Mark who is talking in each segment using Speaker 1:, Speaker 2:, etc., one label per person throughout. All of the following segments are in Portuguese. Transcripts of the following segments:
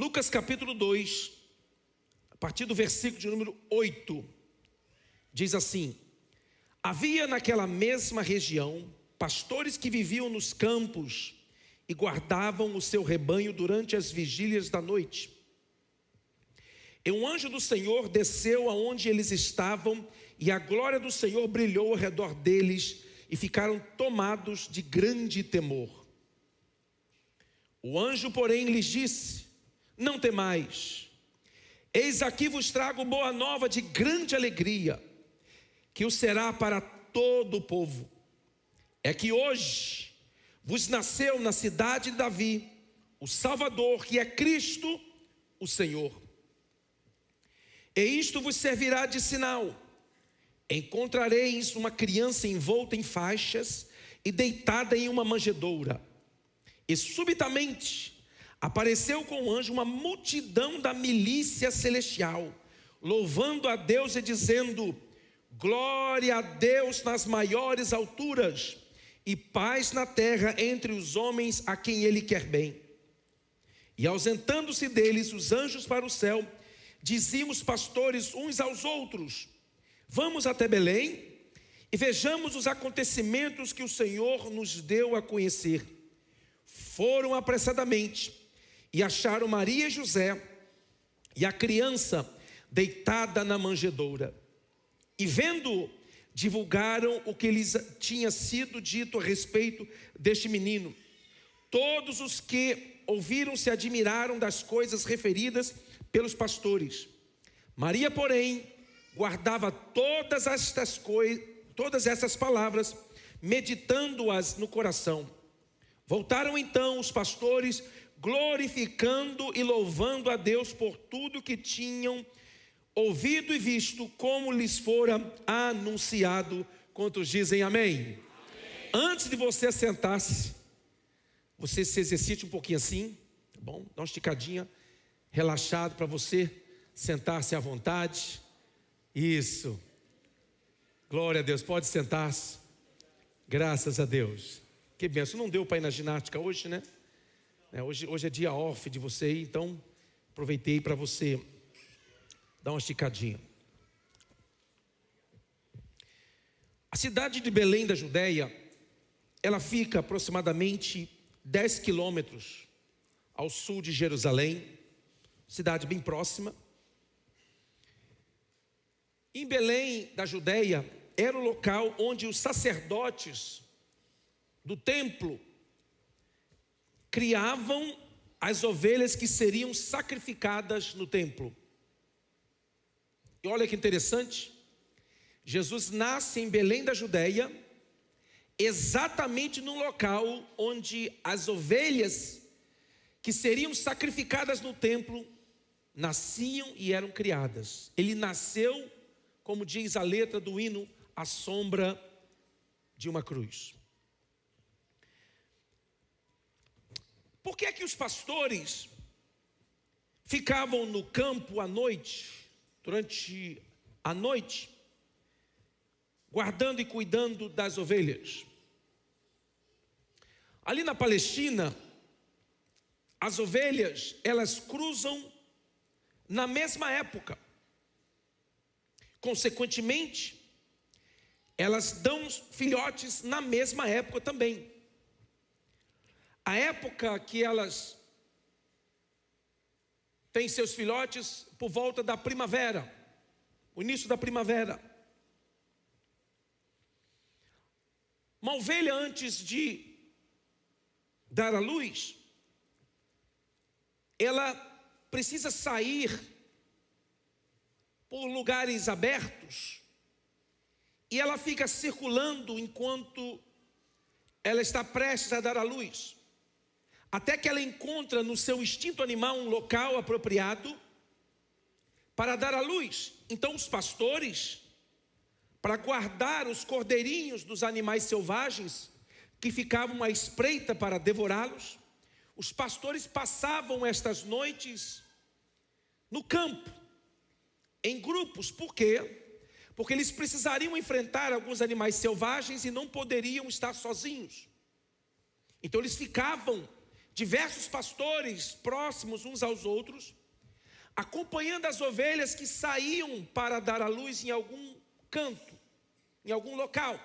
Speaker 1: Lucas capítulo 2, a partir do versículo de número 8, diz assim: havia naquela mesma região pastores que viviam nos campos e guardavam o seu rebanho durante as vigílias da noite. E um anjo do Senhor desceu aonde eles estavam, e a glória do Senhor brilhou ao redor deles, e ficaram tomados de grande temor. O anjo, porém, lhes disse: não temais, eis aqui vos trago boa nova de grande alegria, que o será para todo o povo. É que hoje vos nasceu na cidade de Davi o Salvador, que é Cristo o Senhor. E isto vos servirá de sinal: encontrareis uma criança envolta em faixas e deitada em uma manjedoura. E subitamente apareceu com o anjo uma multidão da milícia celestial, louvando a Deus e dizendo: glória a Deus nas maiores alturas, e paz na terra entre os homens a quem Ele quer bem. E ausentando-se deles os anjos para o céu, diziam os pastores uns aos outros: vamos até Belém e vejamos os acontecimentos que o Senhor nos deu a conhecer. Foram apressadamente e acharam Maria e José e a criança deitada na manjedoura. E vendo, divulgaram o que lhes tinha sido dito a respeito deste menino. Todos os que ouviram se admiraram das coisas referidas pelos pastores. Maria, porém, guardava todas essas palavras, meditando-as no coração. Voltaram então os pastores, glorificando e louvando a Deus por tudo que tinham ouvido e visto, como lhes fora anunciado. Quantos dizem amém? Amém. Antes de você sentar-se, você se exercite um pouquinho assim, tá bom? Dá uma esticadinha, relaxado, para você sentar-se à vontade. Isso. Glória a Deus, pode sentar-se. Graças a Deus. Que benção, não deu para ir na ginástica hoje, né? Hoje é dia off de você, então aproveitei para você dar uma esticadinha. A cidade de Belém da Judéia, ela fica aproximadamente 10 quilômetros ao sul de Jerusalém, cidade bem próxima. Em Belém da Judéia, era o local onde os sacerdotes do templo criavam as ovelhas que seriam sacrificadas no templo. E olha que interessante, Jesus nasce em Belém da Judéia, exatamente no local onde as ovelhas que seriam sacrificadas no templo nasciam e eram criadas. Ele nasceu, como diz a letra do hino, à sombra de uma cruz. Por que é que os pastores ficavam no campo à noite, durante a noite, guardando e cuidando das ovelhas? Ali na Palestina, as ovelhas, elas cruzam na mesma época. Consequentemente, elas dão filhotes na mesma época também. A época que elas têm seus filhotes por volta da primavera, o início da primavera. Uma ovelha, antes de dar à luz, ela precisa sair por lugares abertos e ela fica circulando enquanto ela está prestes a dar à luz, até que ela encontra no seu instinto animal um local apropriado para dar à luz. Então os pastores, para guardar os cordeirinhos dos animais selvagens que ficavam à espreita para devorá-los, os pastores passavam estas noites no campo, em grupos. Por quê? Porque eles precisariam enfrentar alguns animais selvagens e não poderiam estar sozinhos. Então eles ficavam diversos pastores próximos uns aos outros, acompanhando as ovelhas que saíam para dar à luz em algum canto, em algum local.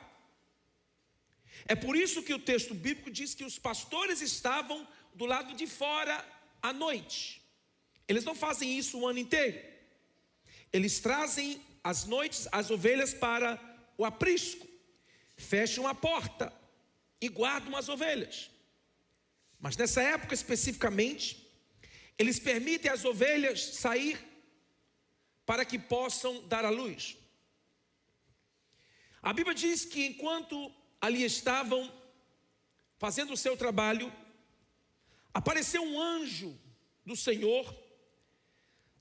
Speaker 1: É por isso que o texto bíblico diz que os pastores estavam do lado de fora à noite. Eles não fazem isso o ano inteiro. Eles trazem às noites as ovelhas para o aprisco, fecham a porta e guardam as ovelhas. Mas nessa época especificamente, eles permitem as ovelhas sair para que possam dar à luz. A Bíblia diz que enquanto ali estavam fazendo o seu trabalho, apareceu um anjo do Senhor,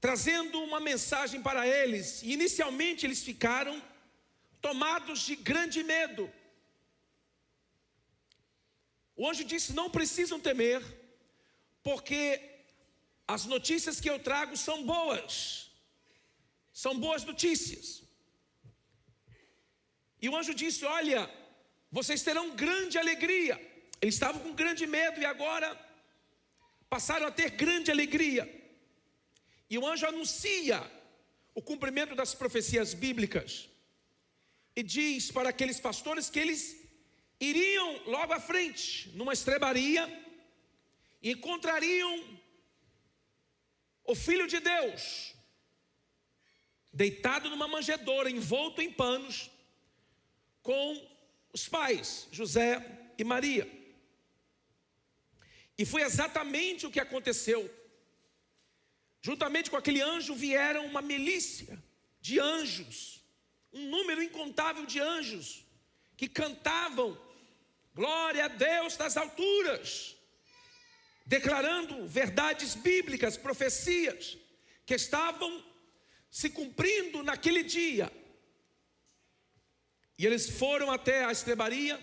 Speaker 1: trazendo uma mensagem para eles. E inicialmente eles ficaram tomados de grande medo. O anjo disse: não precisam temer, porque as notícias que eu trago são boas notícias. E o anjo disse: olha, vocês terão grande alegria. Eles estavam com grande medo e agora passaram a ter grande alegria. E o anjo anuncia o cumprimento das profecias bíblicas e diz para aqueles pastores que eles iriam logo à frente, numa estrebaria, e encontrariam o Filho de Deus deitado numa manjedoura, envolto em panos, com os pais, José e Maria. E foi exatamente o que aconteceu. Juntamente com aquele anjo vieram uma milícia de anjos, um número incontável de anjos, que cantavam glória a Deus nas alturas, declarando verdades bíblicas, profecias, que estavam se cumprindo naquele dia. E eles foram até a estrebaria,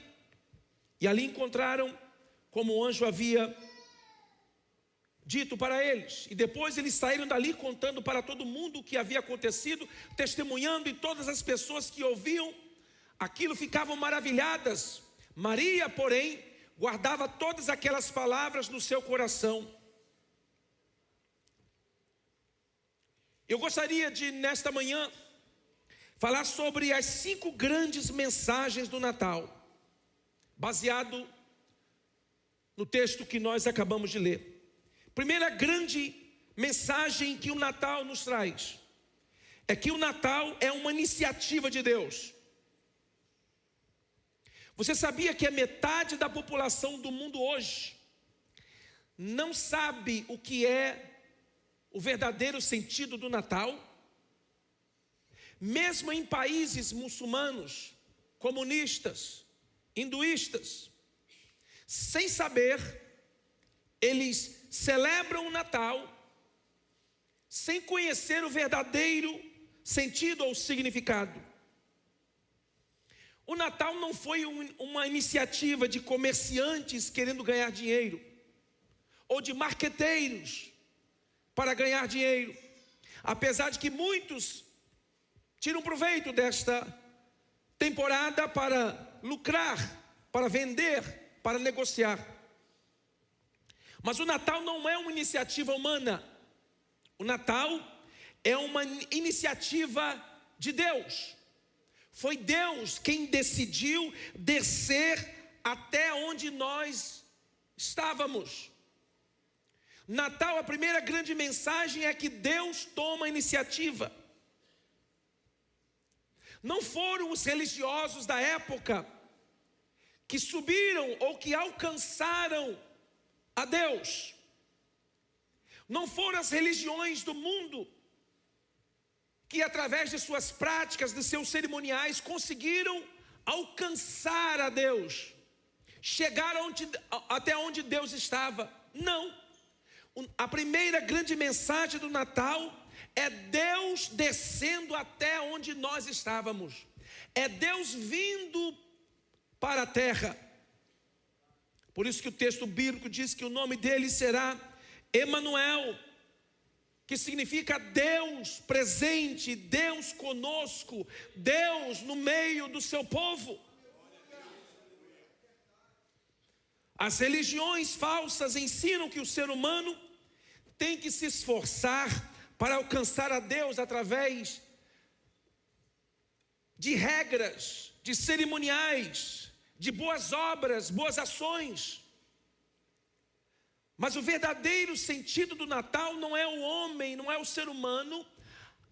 Speaker 1: e ali encontraram como o anjo havia dito para eles. E depois eles saíram dali contando para todo mundo o que havia acontecido, testemunhando, e todas as pessoas que ouviam aquilo ficavam maravilhadas. Maria, porém, guardava todas aquelas palavras no seu coração. Eu gostaria de, nesta manhã, falar sobre as 5 grandes mensagens do Natal, baseado no texto que nós acabamos de ler. Primeira grande mensagem que o Natal nos traz é que o Natal é uma iniciativa de Deus. Você sabia que a metade da população do mundo hoje não sabe o que é o verdadeiro sentido do Natal? Mesmo em países muçulmanos, comunistas, hinduístas, sem saber, eles celebram o Natal sem conhecer o verdadeiro sentido ou significado. O Natal não foi uma iniciativa de comerciantes querendo ganhar dinheiro, ou de marqueteiros para ganhar dinheiro, apesar de que muitos tiram proveito desta temporada para lucrar, para vender, para negociar. Mas o Natal não é uma iniciativa humana. O Natal é uma iniciativa de Deus. Foi Deus quem decidiu descer até onde nós estávamos. Natal, a primeira grande mensagem é que Deus toma a iniciativa. Não foram os religiosos da época que subiram ou que alcançaram a Deus. Não foram as religiões do mundo que, através de suas práticas, de seus cerimoniais, conseguiram alcançar a Deus, chegar até onde Deus estava. Não. A primeira grande mensagem do Natal é Deus descendo até onde nós estávamos. É Deus vindo para a terra. Por isso que o texto bíblico diz que o nome dele será Emanuel, que significa Deus presente, Deus conosco, Deus no meio do seu povo. As religiões falsas ensinam que o ser humano tem que se esforçar para alcançar a Deus através de regras, de cerimoniais, de boas obras, boas ações. Mas o verdadeiro sentido do Natal não é o homem, não é o ser humano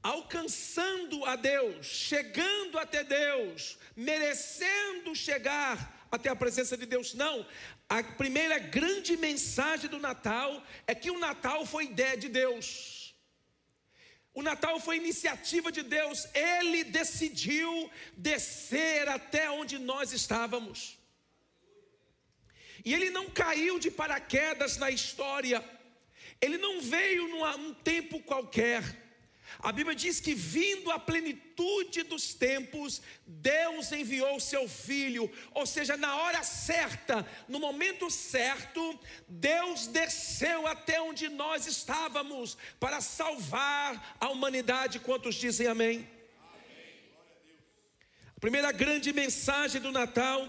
Speaker 1: alcançando a Deus, chegando até Deus, merecendo chegar até a presença de Deus. Não, a primeira grande mensagem do Natal é que o Natal foi ideia de Deus. O Natal foi iniciativa de Deus. Ele decidiu descer até onde nós estávamos. E ele não caiu de paraquedas na história. Ele não veio num tempo qualquer. A Bíblia diz que, vindo a plenitude dos tempos, Deus enviou o seu Filho. Ou seja, na hora certa, no momento certo, Deus desceu até onde nós estávamos para salvar a humanidade. Quantos dizem amém? Amém. A primeira grande mensagem do Natal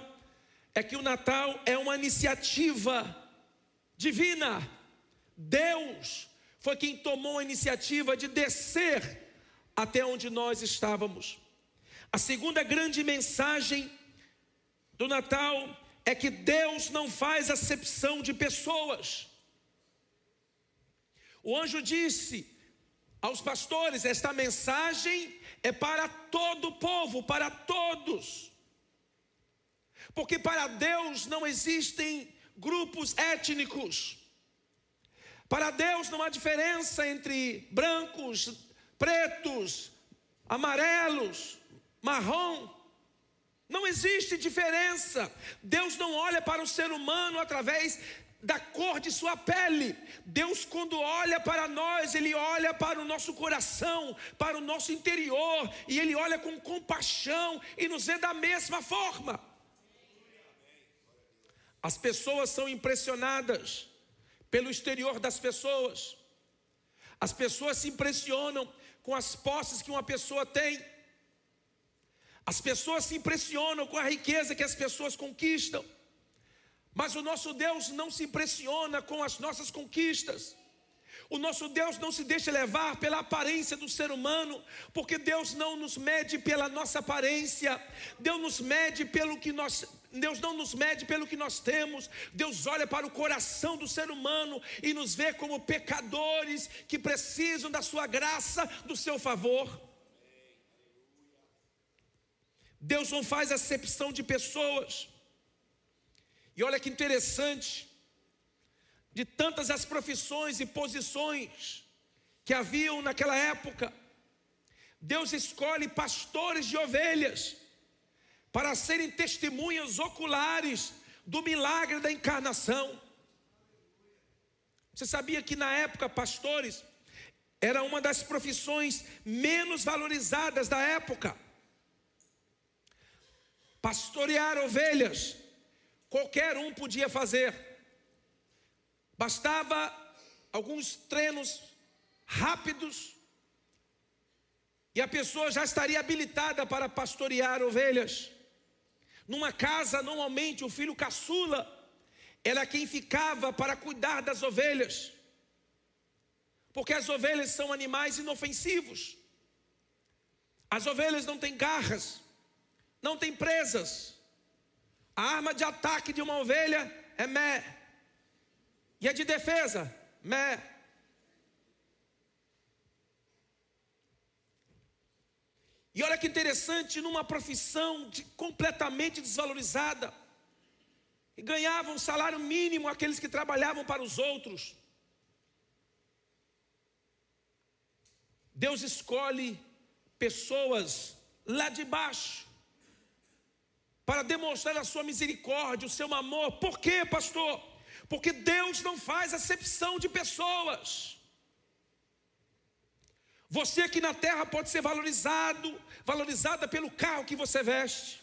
Speaker 1: é que o Natal é uma iniciativa divina. Deus foi quem tomou a iniciativa de descer até onde nós estávamos. A segunda grande mensagem do Natal é que Deus não faz acepção de pessoas. O anjo disse aos pastores: esta mensagem é para todo o povo, para todos. Porque para Deus não existem grupos étnicos. Para Deus não há diferença entre brancos, pretos, amarelos, marrom. Não existe diferença. Deus não olha para o ser humano através da cor de sua pele. Deus, quando olha para nós, Ele olha para o nosso coração, para o nosso interior, e Ele olha com compaixão e nos vê da mesma forma. As pessoas são impressionadas pelo exterior das pessoas. As pessoas se impressionam com as posses que uma pessoa tem. As pessoas se impressionam com a riqueza que as pessoas conquistam. Mas o nosso Deus não se impressiona com as nossas conquistas. O nosso Deus não se deixa levar pela aparência do ser humano, porque Deus não nos mede pela nossa aparência. Deus não nos mede pelo que nós temos. Deus olha para o coração do ser humano e nos vê como pecadores que precisam da sua graça, do seu favor. Deus não faz acepção de pessoas. E olha que interessante, de tantas as profissões e posições que haviam naquela época, Deus escolhe pastores de ovelhas para serem testemunhas oculares do milagre da encarnação. Você sabia que na época pastores era uma das profissões menos valorizadas da época? Pastorear ovelhas qualquer um podia fazer. Bastava alguns treinos rápidos e a pessoa já estaria habilitada para pastorear ovelhas. Numa casa, normalmente, o filho caçula era quem ficava para cuidar das ovelhas, porque as ovelhas são animais inofensivos. As ovelhas não têm garras, não têm presas. A arma de ataque de uma ovelha é mé. E a de defesa, mé. E olha que interessante, numa profissão completamente desvalorizada, e ganhavam salário mínimo aqueles que trabalhavam para os outros, Deus escolhe pessoas lá de baixo para demonstrar a sua misericórdia, o seu amor. Por quê, pastor? Porque Deus não faz acepção de pessoas. Você aqui na terra pode ser valorizada pelo carro que você veste.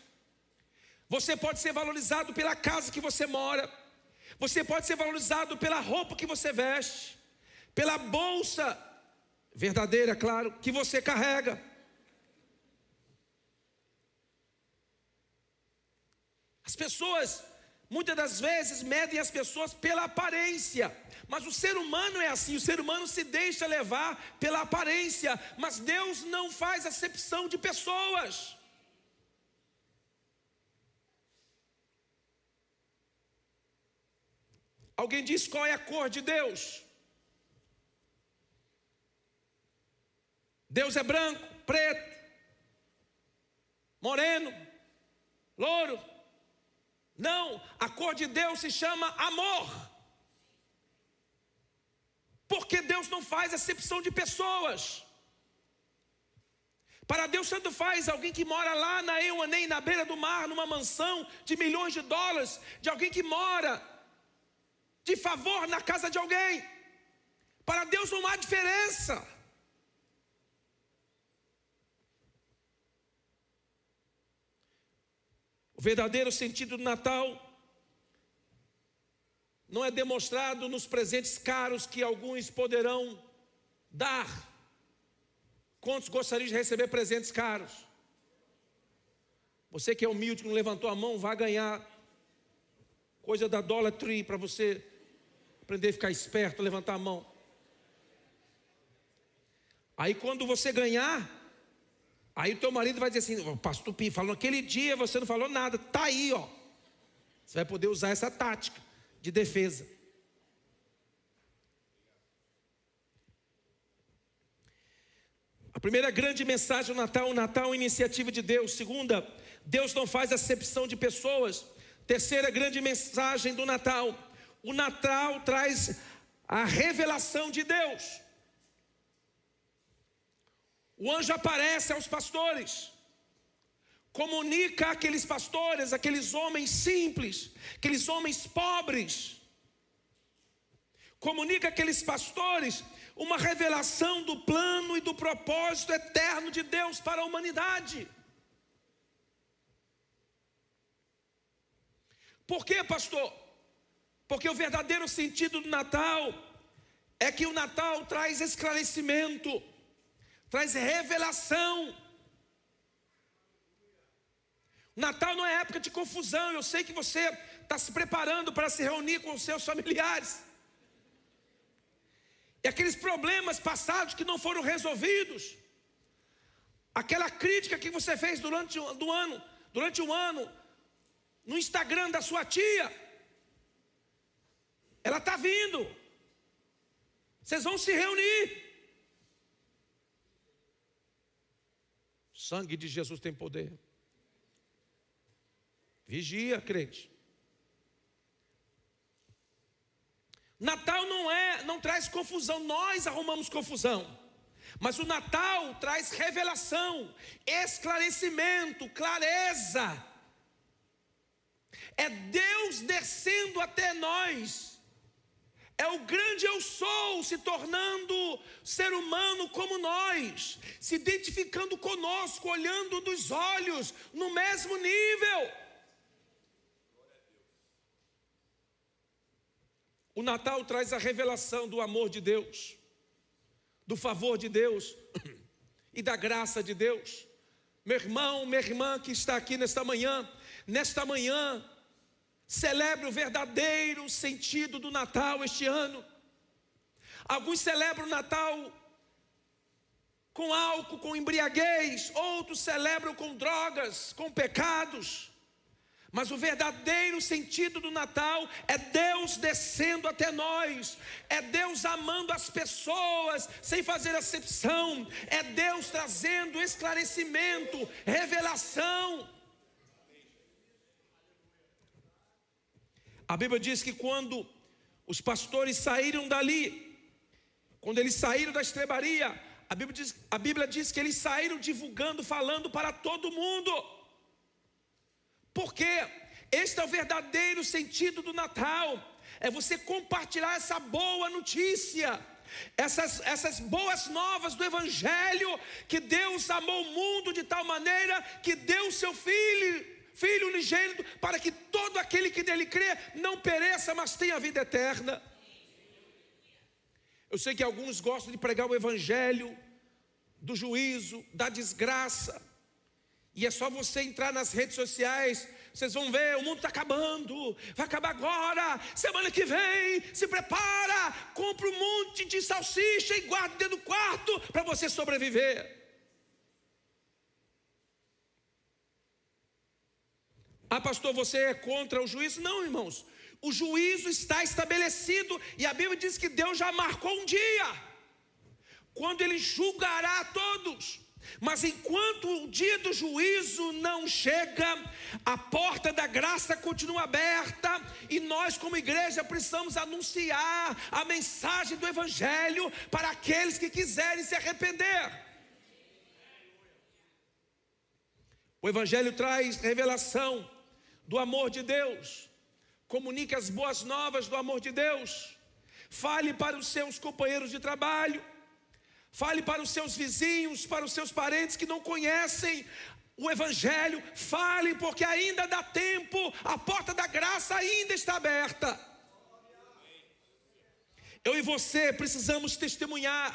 Speaker 1: Você pode ser valorizado pela casa que você mora. Você pode ser valorizado pela roupa que você veste, pela bolsa verdadeira, claro, que você carrega. As pessoas muitas das vezes medem as pessoas pela aparência. Mas o ser humano é assim, o ser humano se deixa levar pela aparência. Mas Deus não faz acepção de pessoas. Alguém diz qual é a cor de Deus? Deus é branco, preto, moreno, louro. Não, a cor de Deus se chama amor. Porque Deus não faz acepção de pessoas. Para Deus tanto faz alguém que mora lá na Euanem, na beira do mar, numa mansão de milhões de dólares, de alguém que mora de favor na casa de alguém. Para Deus não há diferença. O verdadeiro sentido do Natal não é demonstrado nos presentes caros que alguns poderão dar. Quantos gostariam de receber presentes caros? Você que é humilde, que não levantou a mão, vai ganhar coisa da Dollar Tree para você aprender a ficar esperto, levantar a mão. Aí quando você ganhar, aí o teu marido vai dizer assim: pastor Pi, falou naquele dia, você não falou nada, tá aí, ó. Você vai poder usar essa tática de defesa. A primeira grande mensagem do Natal: o Natal é uma iniciativa de Deus. Segunda, Deus não faz acepção de pessoas. Terceira grande mensagem do Natal: o Natal traz a revelação de Deus. O anjo aparece aos pastores, comunica àqueles pastores, aqueles homens simples, aqueles homens pobres, comunica àqueles pastores uma revelação do plano e do propósito eterno de Deus para a humanidade. Por quê, pastor? Porque o verdadeiro sentido do Natal é que o Natal traz esclarecimento, traz revelação. Natal não é época de confusão. Eu sei que você está se preparando para se reunir com os seus familiares. E aqueles problemas passados que não foram resolvidos, aquela crítica que você fez durante um ano, no Instagram da sua tia, ela está vindo. Vocês vão se reunir. O sangue de Jesus tem poder. Vigia, crente. Natal não traz confusão, nós arrumamos confusão. Mas o Natal traz revelação, esclarecimento, clareza. É Deus descendo até nós. É o grande eu sou se tornando ser humano como nós, se identificando conosco, olhando nos olhos, no mesmo nível. O Natal traz a revelação do amor de Deus, do favor de Deus e da graça de Deus. Meu irmão, minha irmã que está aqui nesta manhã, celebre o verdadeiro sentido do Natal este ano. Alguns celebram o Natal com álcool, com embriaguez, outros celebram com drogas, com pecados. Mas o verdadeiro sentido do Natal é Deus descendo até nós, é Deus amando as pessoas sem fazer acepção, é Deus trazendo esclarecimento, revelação. A Bíblia diz que quando os pastores saíram dali, quando eles saíram da estrebaria, a Bíblia diz que eles saíram divulgando, falando para todo mundo. Porque este é o verdadeiro sentido do Natal, é você compartilhar essa boa notícia, essas boas novas do Evangelho, que Deus amou o mundo de tal maneira que deu o seu Filho unigênito, para que todo aquele que nele crê não pereça, mas tenha vida eterna. Eu sei que alguns gostam de pregar o Evangelho do juízo, da desgraça, e é só você entrar nas redes sociais vocês vão ver, o mundo está acabando, vai acabar agora, semana que vem, se prepara, compra um monte de salsicha e guarda dentro do quarto para você sobreviver. Ah, pastor, você é contra o juízo? Não, irmãos, o juízo está estabelecido e a Bíblia diz que Deus já marcou um dia, quando Ele julgará a todos. Mas enquanto o dia do juízo não chega, a porta da graça continua aberta, e nós como igreja precisamos anunciar a mensagem do Evangelho para aqueles que quiserem se arrepender. O Evangelho traz revelação do amor de Deus, comunique as boas novas do amor de Deus, fale para os seus companheiros de trabalho, fale para os seus vizinhos, para os seus parentes que não conhecem o Evangelho, fale, porque ainda dá tempo, a porta da graça ainda está aberta. Eu e você precisamos testemunhar.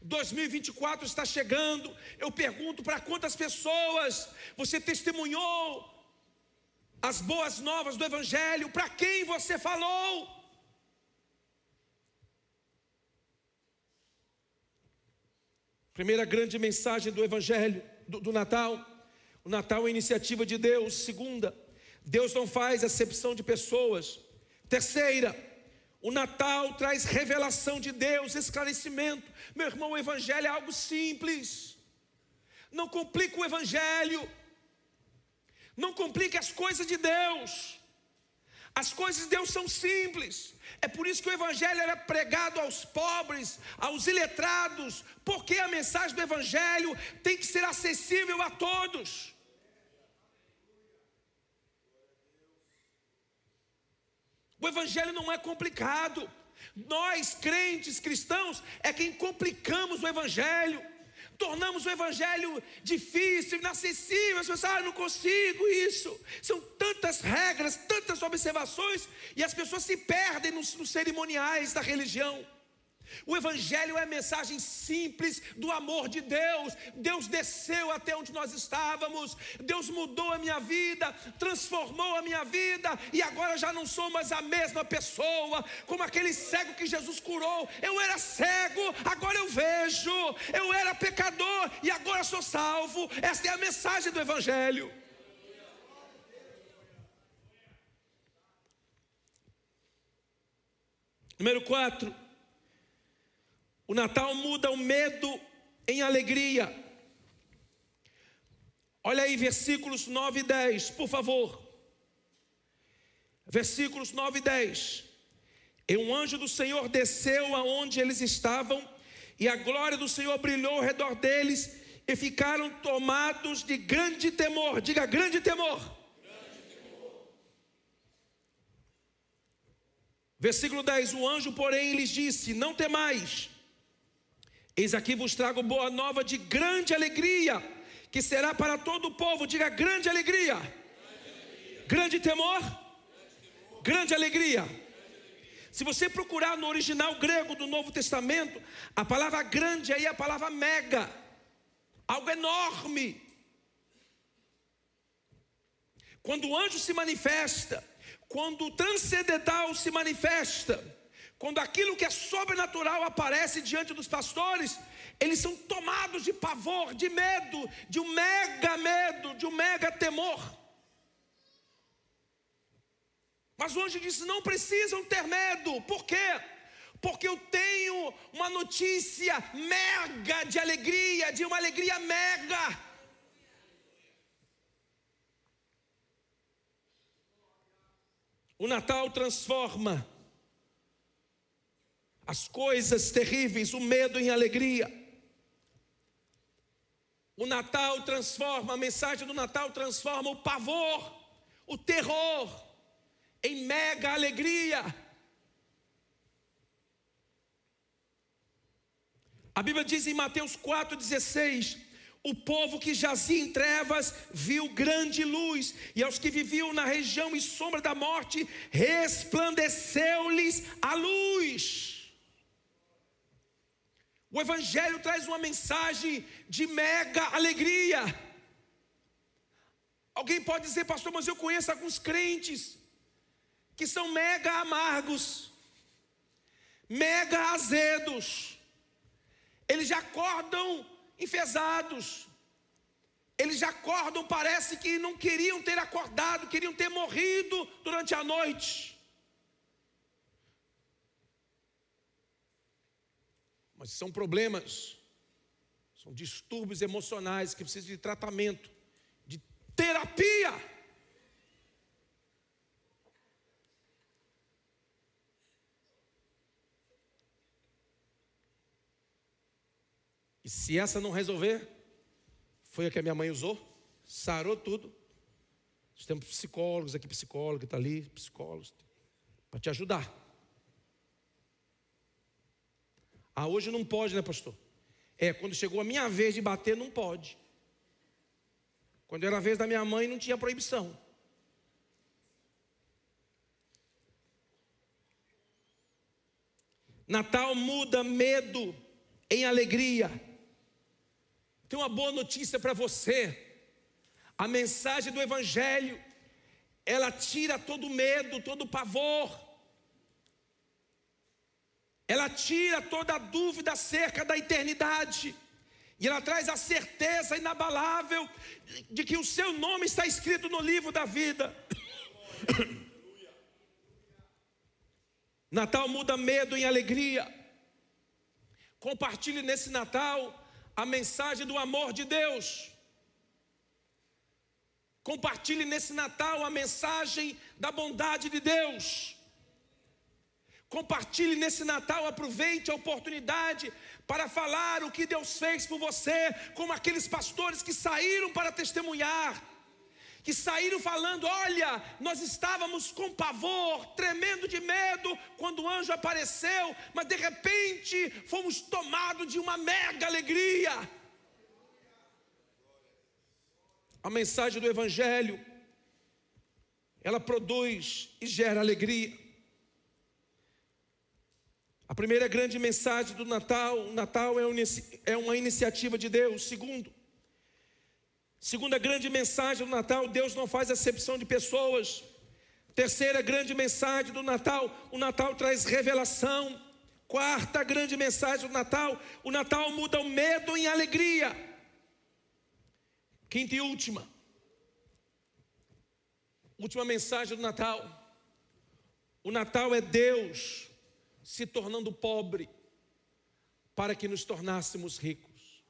Speaker 1: 2024 está chegando. Eu pergunto, para quantas pessoas você testemunhou as boas novas do Evangelho? Para quem você falou? Primeira grande mensagem do Evangelho, do Natal. O Natal é a iniciativa de Deus. Segunda, Deus não faz acepção de pessoas. Terceira, o Natal traz revelação de Deus, esclarecimento. Meu irmão, o Evangelho é algo simples. Não complica o Evangelho. Não complique as coisas de Deus. As coisas de Deus são simples. É por isso que o Evangelho era pregado aos pobres, aos iletrados, porque a mensagem do Evangelho tem que ser acessível a todos. O Evangelho não é complicado. Nós, crentes, cristãos, é quem complicamos o Evangelho. Tornamos o Evangelho difícil, inacessível. As pessoas, não consigo isso. São tantas regras, tantas observações, e as pessoas se perdem nos cerimoniais da religião. O Evangelho é a mensagem simples do amor de Deus. Deus desceu até onde nós estávamos. Deus mudou a minha vida, transformou a minha vida, e agora já não sou mais a mesma pessoa. Como aquele cego que Jesus curou. Eu era cego, agora eu vejo. Eu era pecador e agora sou salvo. Esta é a mensagem do Evangelho. Número 4. O Natal muda o medo em alegria. Olha aí versículos 9 e 10, por favor. Versículos 9 e 10. E um anjo do Senhor desceu aonde eles estavam, e a glória do Senhor brilhou ao redor deles, e ficaram tomados de grande temor. Diga, grande temor. Versículo 10. O anjo, porém, lhes disse: não temais. Eis aqui vos trago boa nova de grande alegria, que será para todo o povo. Diga, grande alegria. Grande temor. Grande alegria. Se você procurar no original grego do Novo Testamento, a palavra grande aí é a palavra mega. Algo enorme. Quando o anjo se manifesta, quando o transcendental se manifesta, quando aquilo que é sobrenatural aparece diante dos pastores, eles são tomados de pavor, de medo, de um mega temor. Mas o anjo disse: não precisam ter medo. Por quê? Porque eu tenho uma notícia mega de alegria, de uma alegria mega. O Natal transforma as coisas terríveis, o medo em alegria. O Natal transforma, a mensagem do Natal transforma o pavor, o terror, em mega alegria. A Bíblia diz em Mateus 4,16: o povo que jazia em trevas viu grande luz, e aos que viviam na região e sombra da morte resplandeceu-lhes a luz. O Evangelho traz uma mensagem de mega alegria. Alguém pode dizer: pastor, mas eu conheço alguns crentes que são mega amargos, mega azedos. Eles já acordam enfesados. Eles já acordam, parece que não queriam ter acordado, queriam ter morrido durante a noite. Mas são problemas, são distúrbios emocionais que precisam de tratamento, de terapia. E se essa não resolver, foi a que a minha mãe usou, sarou tudo. Nós temos psicólogos aqui, psicólogo está ali, psicólogos, para te ajudar. Hoje não pode, né, pastor? Quando chegou a minha vez de bater, não pode. Quando era a vez da minha mãe, não tinha proibição. Natal muda medo em alegria. Tem uma boa notícia para você. A mensagem do Evangelho, ela tira todo medo, todo pavor. Ela tira toda a dúvida acerca da eternidade. E ela traz a certeza inabalável de que o seu nome está escrito no livro da vida. Natal muda medo em alegria. Compartilhe nesse Natal a mensagem do amor de Deus. Compartilhe nesse Natal a mensagem da bondade de Deus. Compartilhe nesse Natal, aproveite a oportunidade para falar o que Deus fez por você, como aqueles pastores que saíram para testemunhar, que saíram falando: olha, nós estávamos com pavor, tremendo de medo quando o anjo apareceu, mas de repente fomos tomados de uma mega alegria. A mensagem do Evangelho, ela produz e gera alegria. A primeira grande mensagem do Natal: o Natal é uma iniciativa de Deus. Segunda grande mensagem do Natal: Deus não faz acepção de pessoas. Terceira grande mensagem do Natal: o Natal traz revelação. Quarta grande mensagem do Natal: o Natal muda o medo em alegria. Quinta e última mensagem do Natal: o Natal é Deus se tornando pobre para que nos tornássemos ricos.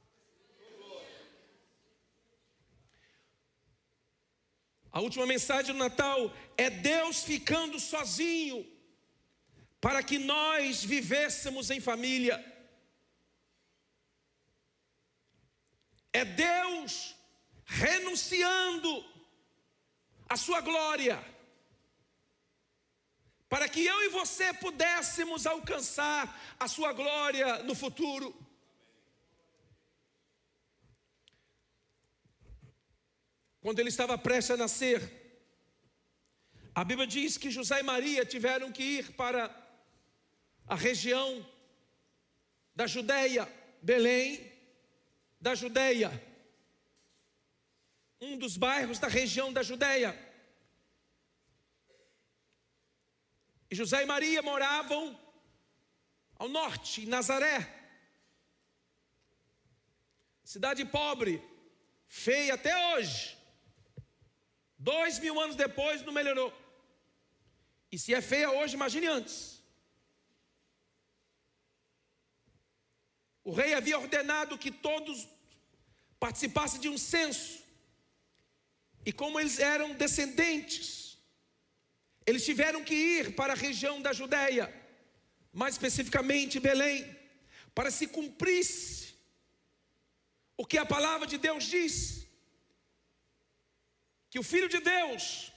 Speaker 1: A última mensagem do Natal é Deus ficando sozinho para que nós vivêssemos em família. É Deus renunciando à sua glória para que eu e você pudéssemos alcançar a sua glória no futuro. Quando ele estava prestes a nascer, a Bíblia diz que José e Maria tiveram que ir para a região da Judeia, Belém da Judeia, um dos bairros da região da Judeia. E José e Maria moravam ao norte, em Nazaré. Cidade pobre, feia até hoje. 2000 anos depois não melhorou. E se é feia hoje, imagine antes. O rei havia ordenado que todos participassem de um censo. E como eles eram descendentes, eles tiveram que ir para a região da Judeia, mais especificamente Belém, para se cumprisse o que a palavra de Deus diz, que o Filho de Deus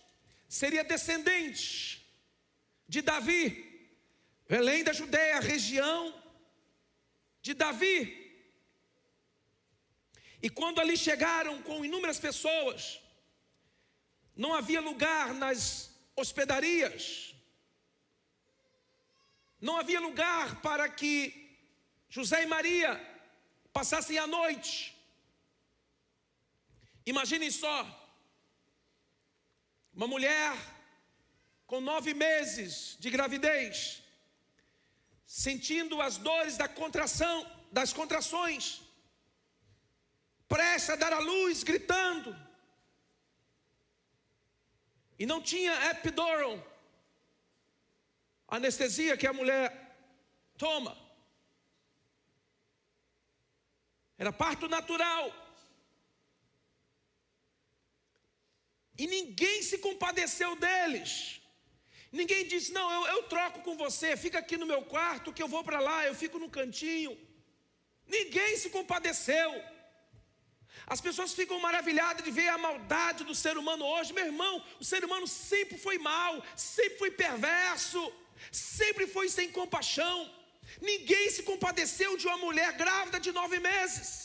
Speaker 1: seria descendente de Davi. Belém da Judeia, a região de Davi. E quando ali chegaram com inúmeras pessoas, não havia lugar nas hospedarias, não havia lugar para que José e Maria passassem a noite. Imaginem só, Uma mulher com 9 meses de gravidez, sentindo as dores das contrações, prestes a dar à luz, gritando, e não tinha epidural, anestesia que a mulher toma. Era parto natural. E ninguém se compadeceu deles. Ninguém disse, não, eu troco com você, fica aqui no meu quarto que eu vou para lá, eu fico no cantinho. Ninguém se compadeceu. As pessoas ficam maravilhadas de ver a maldade do ser humano hoje. Meu irmão, o ser humano sempre foi mau, sempre foi perverso, sempre foi sem compaixão. Ninguém se compadeceu de uma mulher grávida de 9 meses.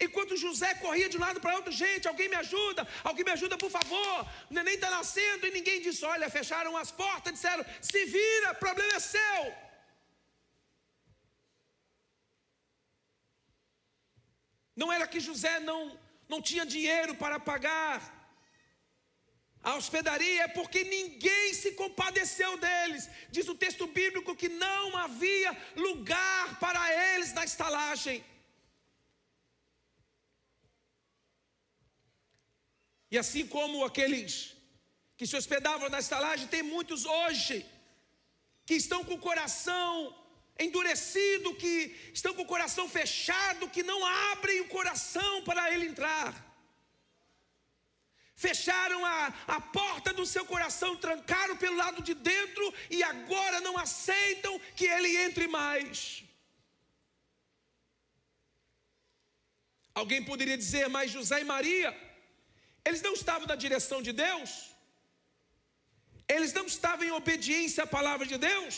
Speaker 1: Enquanto José corria de um lado para outro, gente, alguém me ajuda por favor, o neném está nascendo, e ninguém disse, olha, fecharam as portas, disseram, se vira, problema é seu. Não era que José não tinha dinheiro para pagar a hospedaria, é porque ninguém se compadeceu deles. Diz o texto bíblico que não havia lugar para eles na estalagem. E assim como aqueles que se hospedavam na estalagem, tem muitos hoje que estão com o coração endurecido, que estão com o coração fechado, que não abrem o coração para ele entrar. Fecharam a porta do seu coração, trancaram pelo lado de dentro e agora não aceitam que ele entre mais. Alguém poderia dizer, mas José e Maria, eles não estavam na direção de Deus? Eles não estavam em obediência à palavra de Deus?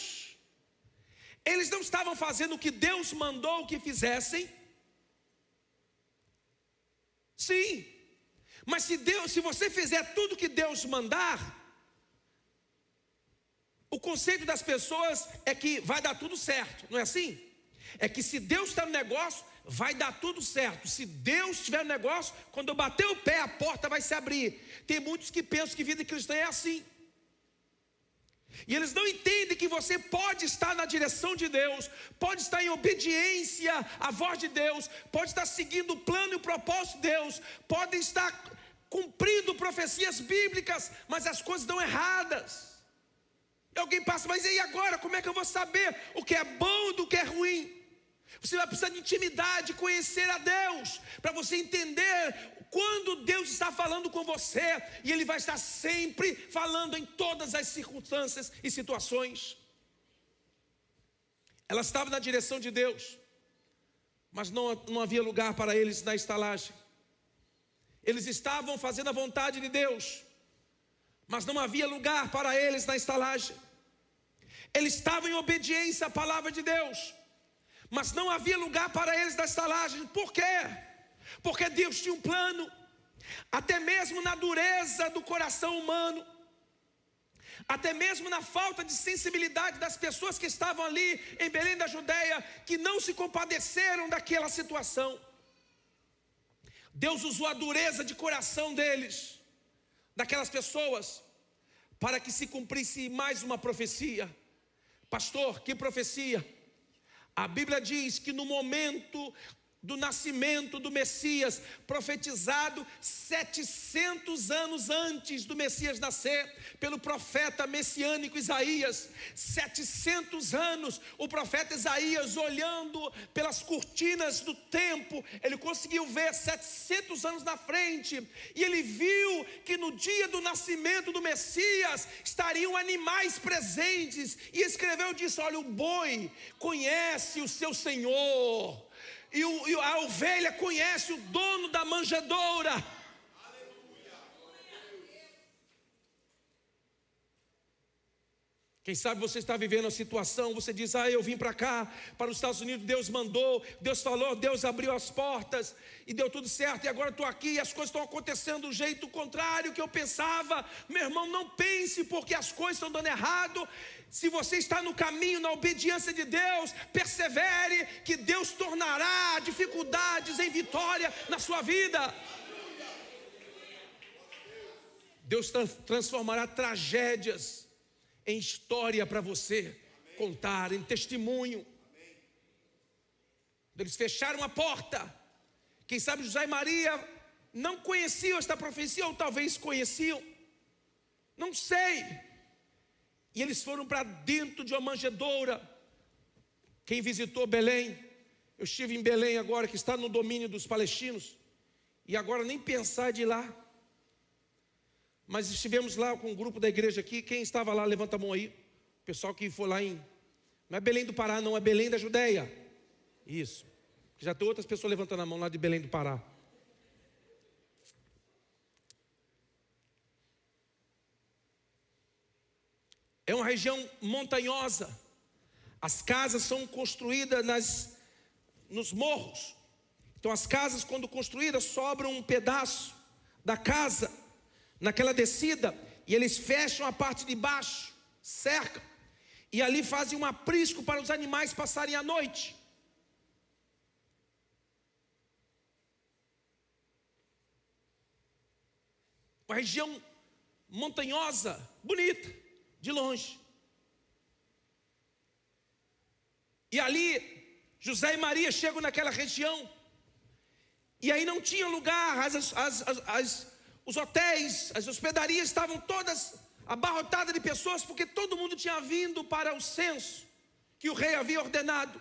Speaker 1: Eles não estavam fazendo o que Deus mandou que fizessem? Sim, mas se você fizer tudo que Deus mandar, o conceito das pessoas é que vai dar tudo certo, não é assim? É que se Deus está no negócio, vai dar tudo certo. Se Deus estiver no negócio, quando eu bater o pé, a porta vai se abrir. Tem muitos que pensam que vida cristã é assim. E eles não entendem que você pode estar na direção de Deus, pode estar em obediência à voz de Deus, pode estar seguindo o plano e o propósito de Deus, pode estar cumprindo profecias bíblicas, mas as coisas dão erradas. E alguém passa, mas e agora? Como é que eu vou saber o que é bom do que é ruim? Você vai precisar de intimidade, conhecer a Deus, para você entender quando Deus está falando com você, e Ele vai estar sempre falando em todas as circunstâncias e situações. Ela estava na direção de Deus, mas não havia lugar para eles na estalagem. Eles estavam fazendo a vontade de Deus, mas não havia lugar para eles na estalagem. Eles estavam em obediência à palavra de Deus, mas não havia lugar para eles na estalagem. Por quê? Porque Deus tinha um plano. Até mesmo na dureza do coração humano, até mesmo na falta de sensibilidade das pessoas que estavam ali em Belém da Judeia, que não se compadeceram daquela situação, Deus usou a dureza de coração deles, daquelas pessoas, para que se cumprisse mais uma profecia. Pastor, que profecia? A Bíblia diz que no momento do nascimento do Messias, profetizado 700 anos antes do Messias nascer, pelo profeta messiânico Isaías, 700 anos, o profeta Isaías, olhando pelas cortinas do tempo, ele conseguiu ver 700 anos na frente, e ele viu que no dia do nascimento do Messias, estariam animais presentes, e escreveu disso, olha, o boi conhece o seu Senhor, e a ovelha conhece o dono da manjedoura. Quem sabe você está vivendo a situação, você diz, eu vim para cá, para os Estados Unidos, Deus mandou, Deus falou, Deus abriu as portas, e deu tudo certo, e agora estou aqui, e as coisas estão acontecendo do jeito contrário que eu pensava. Meu irmão, não pense porque as coisas estão dando errado. Se você está no caminho, na obediência de Deus, persevere, que Deus tornará dificuldades em vitória na sua vida. Deus transformará tragédias em história para você contar, em testemunho. Eles fecharam a porta. Quem sabe José e Maria não conheciam esta profecia, ou talvez conheciam, não sei. E eles foram para dentro de uma manjedoura. Quem visitou Belém, eu estive em Belém agora, que está no domínio dos palestinos, e agora nem pensar de ir lá. Mas estivemos lá com um grupo da igreja aqui. Quem estava lá, levanta a mão aí. O pessoal que foi lá não é Belém do Pará, não, é Belém da Judeia. Isso. Já tem outras pessoas levantando a mão lá de Belém do Pará. É uma região montanhosa. As casas são construídas nos morros. Então as casas, quando construídas, sobram um pedaço da casa naquela descida, e eles fecham a parte de baixo, cercam, e ali fazem um aprisco para os animais passarem a noite. Uma região montanhosa, bonita, de longe. E ali, José e Maria chegam naquela região, e aí não tinha lugar, os hotéis, as hospedarias estavam todas abarrotadas de pessoas, porque todo mundo tinha vindo para o censo que o rei havia ordenado.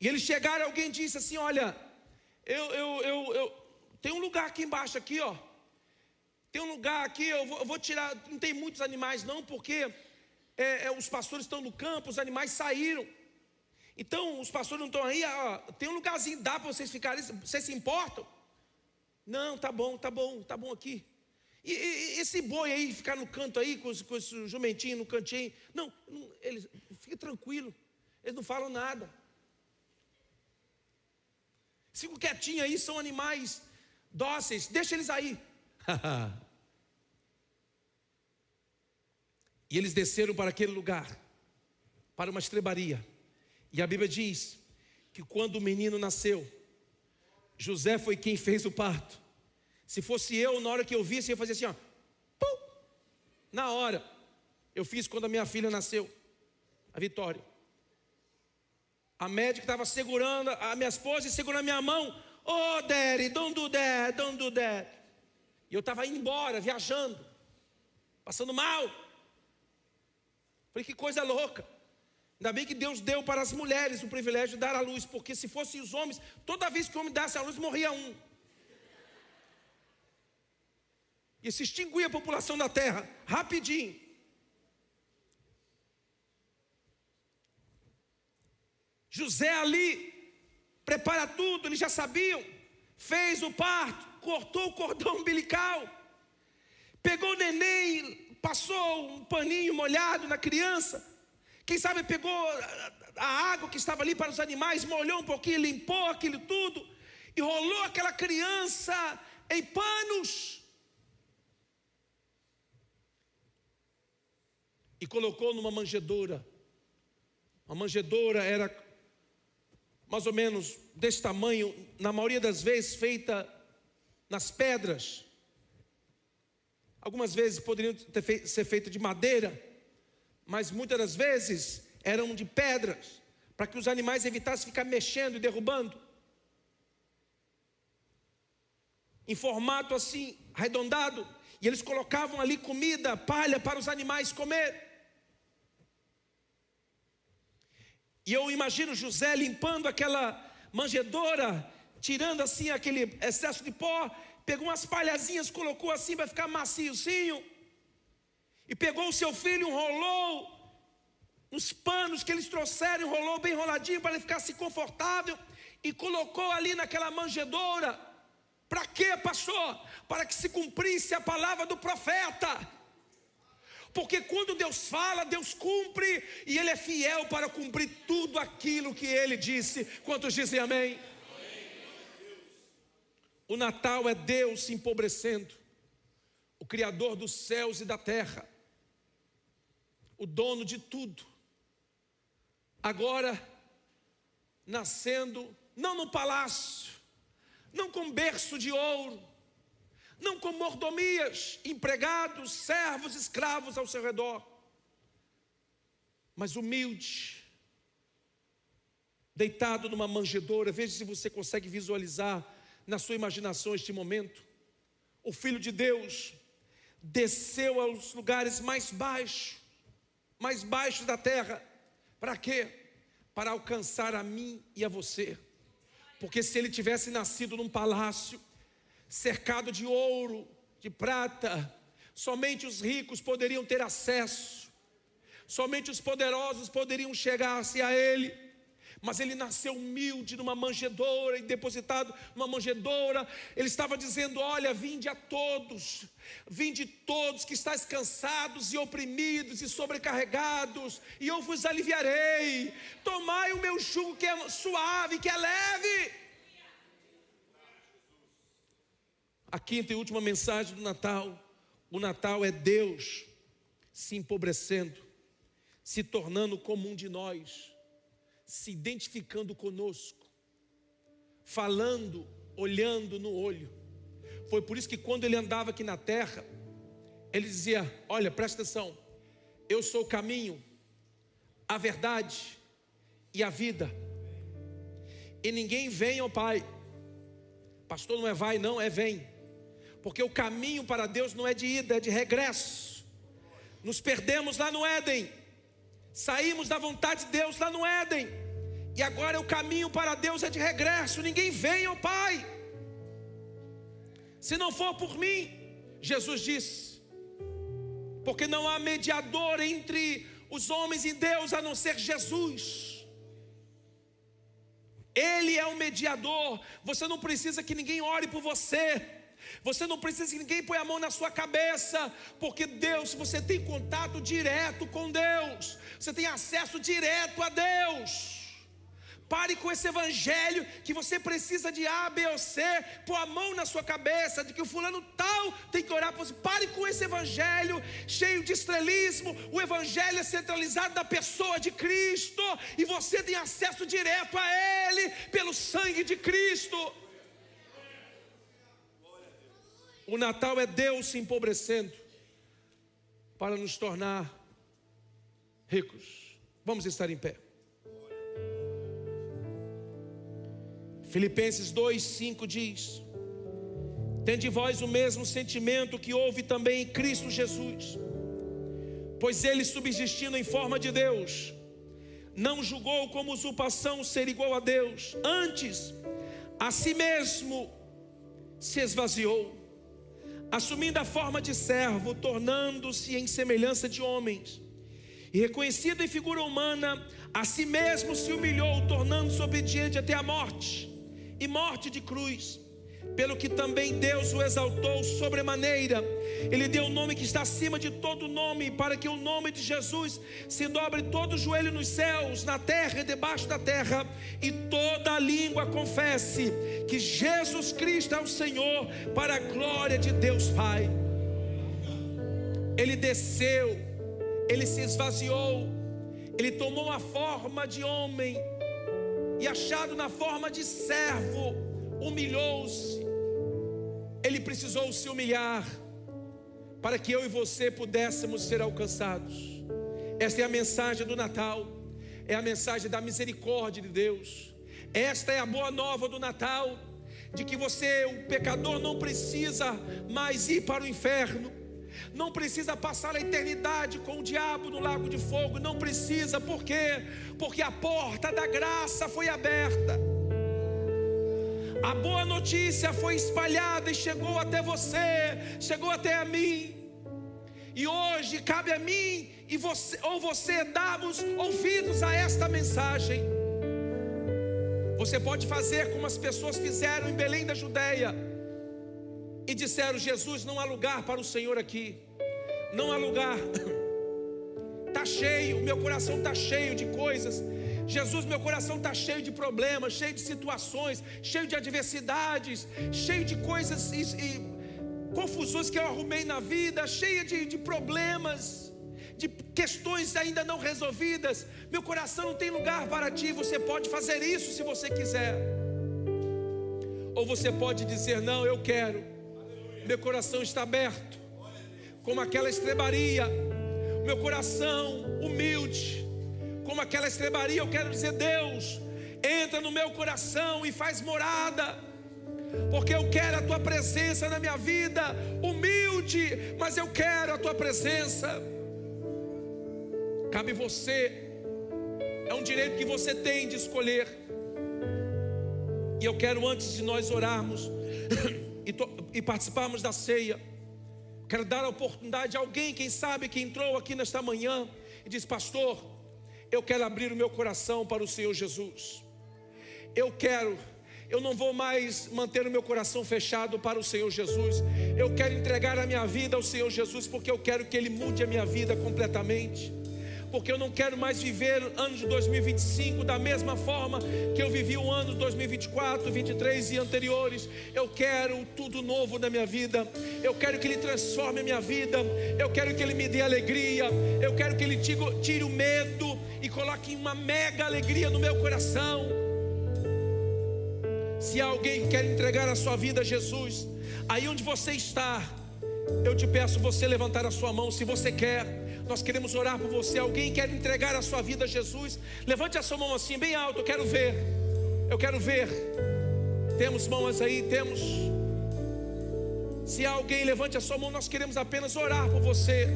Speaker 1: E eles chegaram, alguém disse assim: olha, tem um lugar aqui embaixo, aqui, ó. Tem um lugar aqui, eu vou tirar, não tem muitos animais não, porque os pastores estão no campo, os animais saíram. Então, os pastores não estão aí, ó, tem um lugarzinho, dá para vocês ficarem, vocês se importam? Não, tá bom aqui. E esse boi aí, ficar no canto aí, com esse jumentinho no cantinho, não, eles, fique tranquilo, eles não falam nada. Ficam quietinhos aí, são animais dóceis, deixa eles aí. E eles desceram para aquele lugar, para uma estrebaria. E a Bíblia diz que quando o menino nasceu, José foi quem fez o parto. Se fosse eu, na hora que eu visse, eu ia fazer assim, ó, pum, na hora. Eu fiz quando a minha filha nasceu, a Vitória. A médica estava segurando a minha esposa e segurando a minha mão. Oh, daddy, don't do that. E eu estava indo embora, viajando, passando mal. Falei, que coisa louca. Ainda bem que Deus deu para as mulheres o privilégio de dar à luz, porque se fossem os homens, toda vez que o homem desse à luz, morria um. E se extinguia a população da terra, rapidinho. José ali, prepara tudo, eles já sabiam. Fez o parto, cortou o cordão umbilical. Pegou o neném, passou um paninho molhado na criança. Quem sabe pegou a água que estava ali para os animais, molhou um pouquinho, limpou aquilo tudo, e rolou aquela criança em panos. E colocou numa manjedoura. A manjedoura era mais ou menos desse tamanho, na maioria das vezes feita nas pedras. Algumas vezes poderiam ser feita de madeira, mas muitas das vezes eram de pedras, para que os animais evitassem ficar mexendo e derrubando. Em formato assim, arredondado, e eles colocavam ali comida, palha para os animais comer. E eu imagino José limpando aquela manjedoura, tirando assim aquele excesso de pó, pegou umas palhazinhas, colocou assim para ficar maciozinho, e pegou o seu filho, enrolou nos panos que eles trouxeram, enrolou bem enroladinho para ele ficar assim confortável, e colocou ali naquela manjedoura. Para quê, pastor? Para que se cumprisse a palavra do profeta. Porque quando Deus fala, Deus cumpre, e Ele é fiel para cumprir tudo aquilo que Ele disse. Quantos dizem amém? O Natal é Deus se empobrecendo, o Criador dos céus e da terra, o dono de tudo, agora nascendo, não no palácio, não com berço de ouro, não com mordomias, empregados, servos, escravos ao seu redor, mas humilde, deitado numa manjedoura. Veja se você consegue visualizar na sua imaginação este momento. O Filho de Deus desceu aos lugares mais baixos da terra. Para quê? Para alcançar a mim e a você. Porque se ele tivesse nascido num palácio, cercado de ouro, de prata, somente os ricos poderiam ter acesso, somente os poderosos poderiam chegar-se a ele. Mas ele nasceu humilde numa manjedoura e depositado numa manjedoura. Ele estava dizendo: olha, vinde todos que estáis cansados e oprimidos e sobrecarregados, e eu vos aliviarei. Tomai o meu jugo que é suave, que é leve. A quinta e última mensagem do Natal: o Natal é Deus se empobrecendo, se tornando como um de nós, se identificando conosco, falando, olhando no olho. Foi por isso que quando ele andava aqui na terra, ele dizia: olha, presta atenção, eu sou o caminho, a verdade e a vida, e ninguém vem ao Pai. Pastor, não é vai não, é vem. Porque o caminho para Deus não é de ida, é de regresso. Nos perdemos lá no Éden, saímos da vontade de Deus lá no Éden, e agora o caminho para Deus é de regresso. Ninguém vem ao Pai se não for por mim, Jesus disse, porque não há mediador entre os homens e Deus a não ser Jesus. Ele é o mediador. Você não precisa que ninguém ore por você, você não precisa que ninguém ponha a mão na sua cabeça, porque Deus, você tem contato direto com Deus, você tem acesso direto a Deus. Pare com esse evangelho que você precisa de A, B ou C, pôr a mão na sua cabeça, de que o fulano tal tem que orar por você. Pare com esse evangelho cheio de estrelismo. O evangelho é centralizado na pessoa de Cristo, e você tem acesso direto a Ele, pelo sangue de Cristo. O Natal é Deus se empobrecendo para nos tornar ricos. Vamos estar em pé. Filipenses 2:5 diz: tende vós o mesmo sentimento que houve também em Cristo Jesus, pois ele, subsistindo em forma de Deus, não julgou como usurpação ser igual a Deus, antes a si mesmo se esvaziou, assumindo a forma de servo, tornando-se em semelhança de homens, e reconhecido em figura humana, a si mesmo se humilhou, tornando-se obediente até a morte, e morte de cruz. Pelo que também Deus o exaltou sobremaneira, Ele deu o nome que está acima de todo nome, para que o nome de Jesus se dobre todo o joelho nos céus, na terra e debaixo da terra, e toda a língua confesse que Jesus Cristo é o Senhor, para a glória de Deus Pai. Ele desceu, Ele se esvaziou, Ele tomou a forma de homem, e achado na forma de servo, humilhou-se. Ele precisou se humilhar para que eu e você pudéssemos ser alcançados. Esta é a mensagem do Natal, é a mensagem da misericórdia de Deus. Esta é a boa nova do Natal, de que você, o pecador, não precisa mais ir para o inferno, não precisa passar a eternidade com o diabo no lago de fogo. Não precisa, por quê? Porque a porta da graça foi aberta, a boa notícia foi espalhada e chegou até você, chegou até a mim. E hoje cabe a mim e você, ou você, darmos ouvidos a esta mensagem. Você pode fazer como as pessoas fizeram em Belém da Judeia, e disseram: Jesus, não há lugar para o Senhor aqui, não há lugar, está cheio, meu coração está cheio de coisas. Jesus, meu coração está cheio de problemas, cheio de situações, cheio de adversidades, cheio de coisas e confusões que eu arrumei na vida, cheia de problemas, de questões ainda não resolvidas. Meu coração não tem lugar para ti. Você pode fazer isso se você quiser, ou você pode dizer: não, eu quero. Meu coração está aberto, como aquela estrebaria. Meu coração humilde, como aquela estrebaria. Eu quero dizer: Deus, entra no meu coração e faz morada, porque eu quero a tua presença na minha vida. Humilde, mas eu quero a tua presença. Cabe você, é um direito que você tem de escolher. E eu quero, antes de nós orarmos e participarmos da ceia, quero dar a oportunidade a alguém, quem sabe, que entrou aqui nesta manhã e diz: pastor, eu quero abrir o meu coração para o Senhor Jesus. Eu não vou mais manter o meu coração fechado para o Senhor Jesus. Eu quero entregar a minha vida ao Senhor Jesus, porque eu quero que Ele mude a minha vida completamente. Porque eu não quero mais viver o ano de 2025 da mesma forma que eu vivi o ano de 2024, 2023 e anteriores. Eu quero tudo novo na minha vida. Eu quero que Ele transforme a minha vida. Eu quero que Ele me dê alegria. Eu quero que Ele tire o medo e coloque uma mega alegria no meu coração. Se alguém quer entregar a sua vida a Jesus, aí onde você está, eu te peço você levantar a sua mão. Se você quer, nós queremos orar por você. Alguém quer entregar a sua vida a Jesus? Levante a sua mão assim, bem alto. Eu quero ver. Eu quero ver. Temos mãos aí, temos. Se alguém, levante a sua mão. Nós queremos apenas orar por você.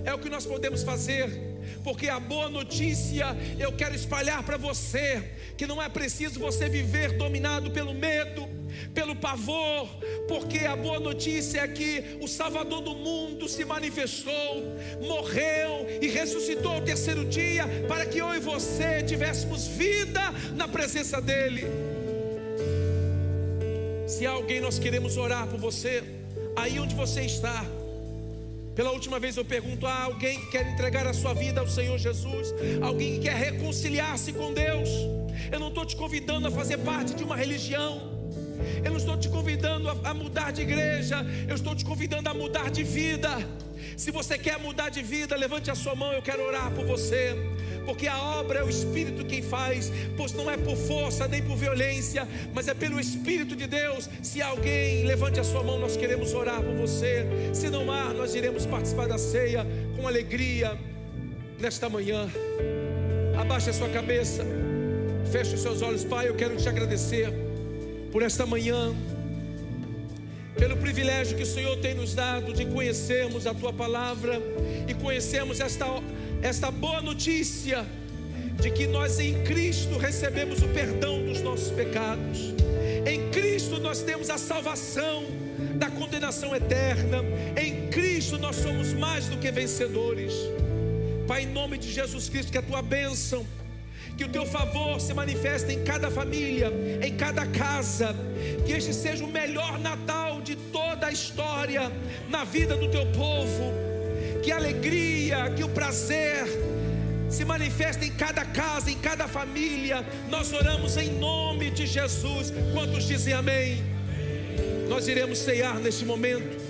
Speaker 1: É o que nós podemos fazer. Porque a boa notícia eu quero espalhar para você, que não é preciso você viver dominado pelo medo, pelo pavor, porque a boa notícia é que o Salvador do mundo se manifestou, morreu e ressuscitou ao terceiro dia, para que eu e você tivéssemos vida na presença dEle. Se há alguém, nós queremos orar por você, aí onde você está. Pela última vez eu pergunto: há alguém que quer entregar a sua vida ao Senhor Jesus? Alguém que quer reconciliar-se com Deus? Eu não estou te convidando a fazer parte de uma religião. Eu não estou te convidando a mudar de igreja. Eu estou te convidando a mudar de vida. Se você quer mudar de vida, levante a sua mão. Eu quero orar por você, porque a obra é o Espírito quem faz, pois não é por força nem por violência, mas é pelo Espírito de Deus. Se alguém, levante a sua mão, nós queremos orar por você. Se não há, nós iremos participar da ceia com alegria nesta manhã. Abaixe a sua cabeça, feche os seus olhos. Pai, eu quero te agradecer por esta manhã, pelo privilégio que o Senhor tem nos dado de conhecermos a Tua Palavra e conhecermos esta boa notícia de que nós em Cristo recebemos o perdão dos nossos pecados. Em Cristo nós temos a salvação da condenação eterna. Em Cristo nós somos mais do que vencedores. Pai, em nome de Jesus Cristo, que a Tua bênção, que o Teu favor se manifeste em cada família, em cada casa. Que este seja o melhor Natal de toda a história na vida do Teu povo. Que a alegria, que o prazer se manifeste em cada casa, em cada família. Nós oramos em nome de Jesus. Quantos dizem amém? Nós iremos ceiar neste momento.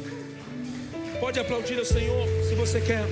Speaker 1: Pode aplaudir ao Senhor se você quer.